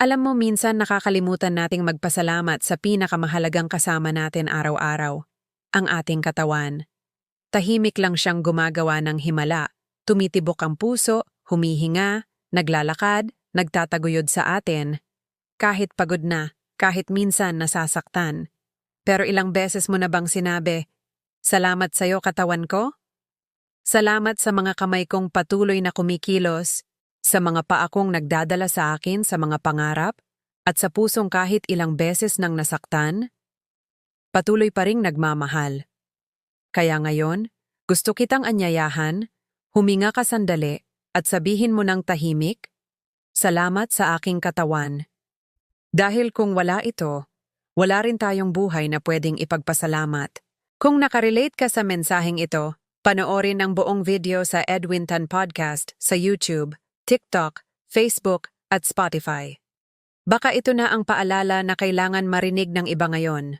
Alam mo, minsan nakakalimutan nating magpasalamat sa pinakamahalagang kasama natin araw-araw, ang ating katawan. Tahimik lang siyang gumagawa ng himala, tumitibok ang puso, humihinga, naglalakad, nagtataguyod sa atin. Kahit pagod na, kahit minsan nasasaktan. Pero ilang beses mo na bang sinabi, "Salamat sa'yo katawan ko"? Salamat sa mga kamay kong patuloy na kumikilos, sa mga paa kong nagdadala sa akin sa mga pangarap, at sa pusong kahit ilang beses nang nasaktan, patuloy pa ring nagmamahal. Kaya ngayon, gusto kitang anyayahan, huminga ka sandali, at sabihin mo ng tahimik, "Salamat sa aking katawan." Dahil kung wala ito, wala rin tayong buhay na pwedeng ipagpasalamat. Kung nakarelate ka sa mensaheng ito, panoorin ang buong video sa Edwin Tan Podcast sa YouTube, TikTok, Facebook, at Spotify. Baka ito na ang paalala na kailangan marinig ng iba ngayon.